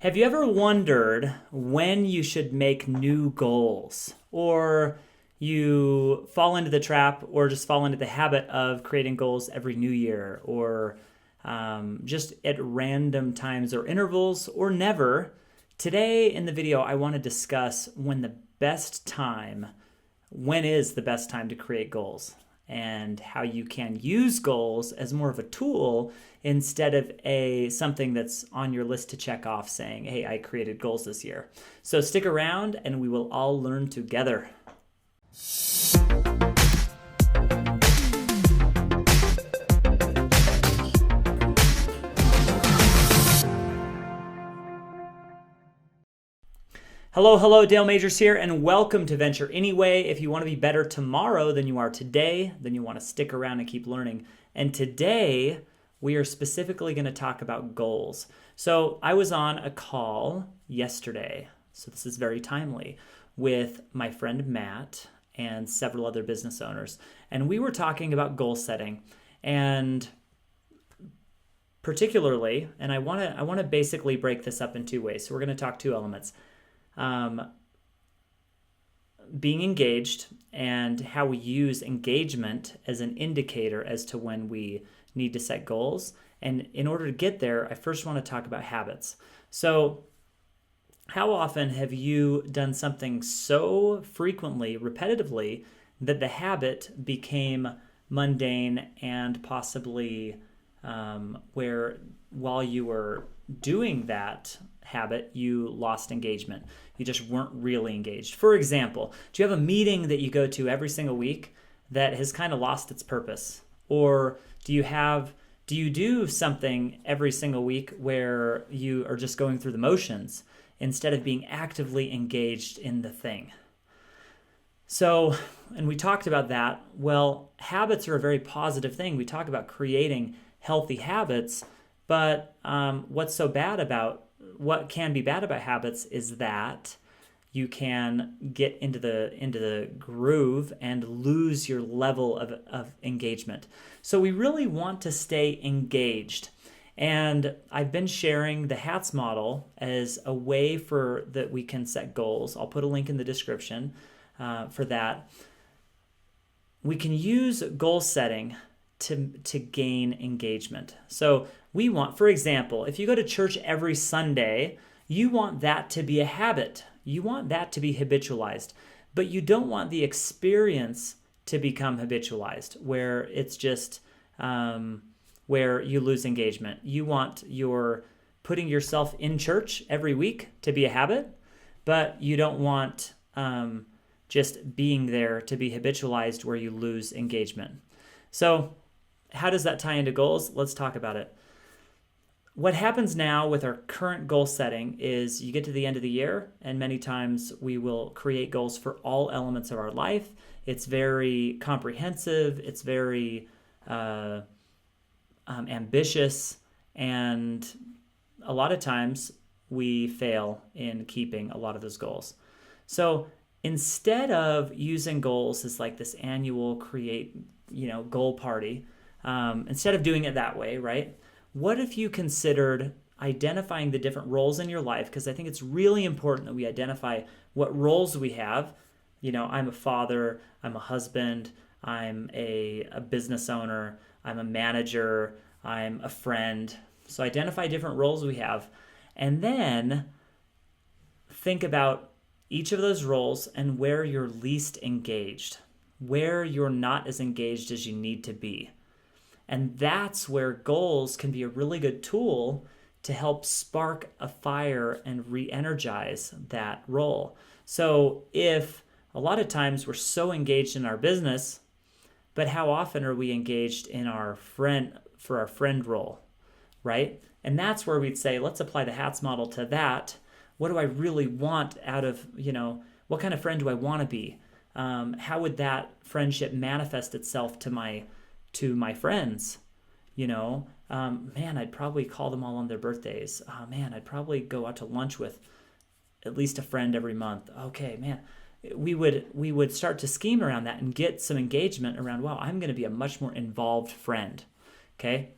Have you ever wondered when you should make new goals? Or you fall into the trap or just fall into the habit of creating goals every new year or just at random times or intervals or never? Today in the video, I want to discuss when is the best time to create goals and how you can use goals as more of a tool instead of something that's on your list to check off saying, hey, I created goals this year. So stick around and we will all learn together. Hello, Dale Majors here, and welcome to Venture Anyway. If you want to be better tomorrow than you are today, then you want to stick around and keep learning. And today, we are specifically going to talk about goals. So I was on a call yesterday, so this is very timely, with my friend Matt and several other business owners. And we were talking about goal setting. And particularly, and I want to basically break this up in two ways. So we're going to talk two elements. Being engaged and how we use engagement as an indicator as to when we need to set goals. And in order to get there, I first want to talk about habits. So how often have you done something so frequently, repetitively, that the habit became mundane and possibly where while you were doing that habit, you lost engagement. You just weren't really engaged. For example, do you have a meeting that you go to every single week that has kind of lost its purpose? Or do you do something every single week where you are just going through the motions instead of being actively engaged in the thing? So, and we talked about that. Well, habits are a very positive thing. We talk about creating healthy habits, but what can be bad about habits is that you can get into the groove and lose your level of engagement. So we really want to stay engaged. And I've been sharing the HATS model as a way that we can set goals. I'll put a link in the description for that. We can use goal setting to gain engagement. So we want, for example, if you go to church every Sunday, you want that to be a habit. You want that to be habitualized, but you don't want the experience to become habitualized, where it's just where you lose engagement. You want your putting yourself in church every week to be a habit, but you don't want just being there to be habitualized where you lose engagement. So how does that tie into goals? Let's talk about it. What happens now with our current goal setting is you get to the end of the year, and many times we will create goals for all elements of our life. It's very comprehensive. It's very ambitious, and a lot of times we fail in keeping a lot of those goals. So instead of using goals as like this annual goal party, instead of doing it that way, right? What if you considered identifying the different roles in your life? Because I think it's really important that we identify what roles we have. I'm a father, I'm a husband, I'm a business owner, I'm a manager, I'm a friend. So identify different roles we have. And then think about each of those roles and where you're least engaged, where you're not as engaged as you need to be. And that's where goals can be a really good tool to help spark a fire and re-energize that role. So if a lot of times we're so engaged in our business, but how often are we engaged in our friend role, right? And that's where we'd say, let's apply the HATS model to that. What do I really want out of, what kind of friend do I want to be? How would that friendship manifest itself to my friends? I'd probably call them all on their birthdays. I'd probably go out to lunch with at least a friend every month. Okay, man, we would start to scheme around that and get some engagement around, wow, I'm going to be a much more involved friend. Okay.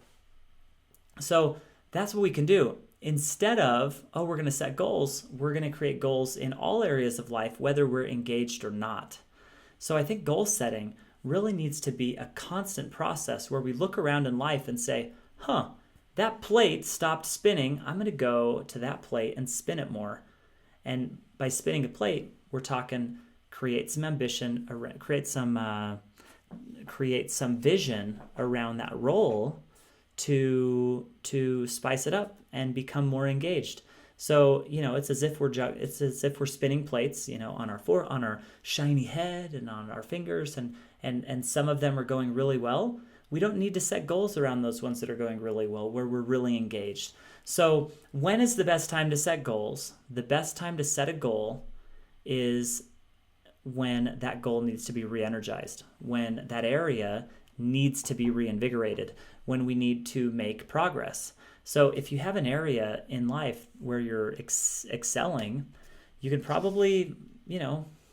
So that's what we can do. instead of, oh, we're going to set goals, we're going to create goals in all areas of life, whether we're engaged or not. So I think goal setting really needs to be a constant process where we look around in life and say, that plate stopped spinning. I'm going to go to that plate and spin it more. And by spinning a plate, we're talking create some ambition, create some vision around that role to spice it up and become more engaged. So, it's as if we're spinning plates, on our shiny head and on our fingers, and some of them are going really well. We don't need to set goals around those ones that are going really well, where we're really engaged. So, when is the best time to set goals? The best time to set a goal is when that goal needs to be re-energized, when that area needs to be reinvigorated, when we need to make progress. So if you have an area in life where you're excelling, you can probably,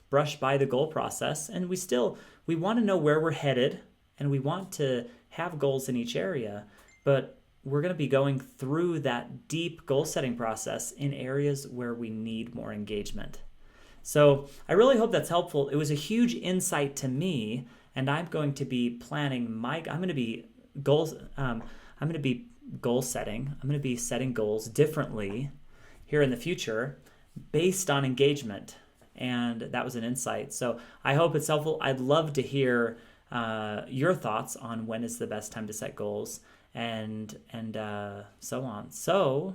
brush by the goal process. And we want to know where we're headed, and we want to have goals in each area, but we're going to be going through that deep goal setting process in areas where we need more engagement. So I really hope that's helpful. It was a huge insight to me, and I'm going to be planning I'm going to be goal setting. I'm going to be setting goals differently here in the future based on engagement. And that was an insight. So I hope it's helpful. I'd love to hear your thoughts on when is the best time to set goals and so on. So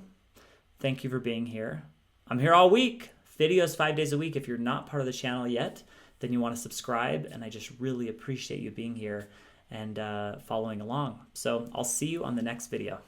thank you for being here. I'm here all week. Videos 5 days a week. If you're not part of the channel yet, then you want to subscribe, and I just really appreciate you being here and following along. So I'll see you on the next video.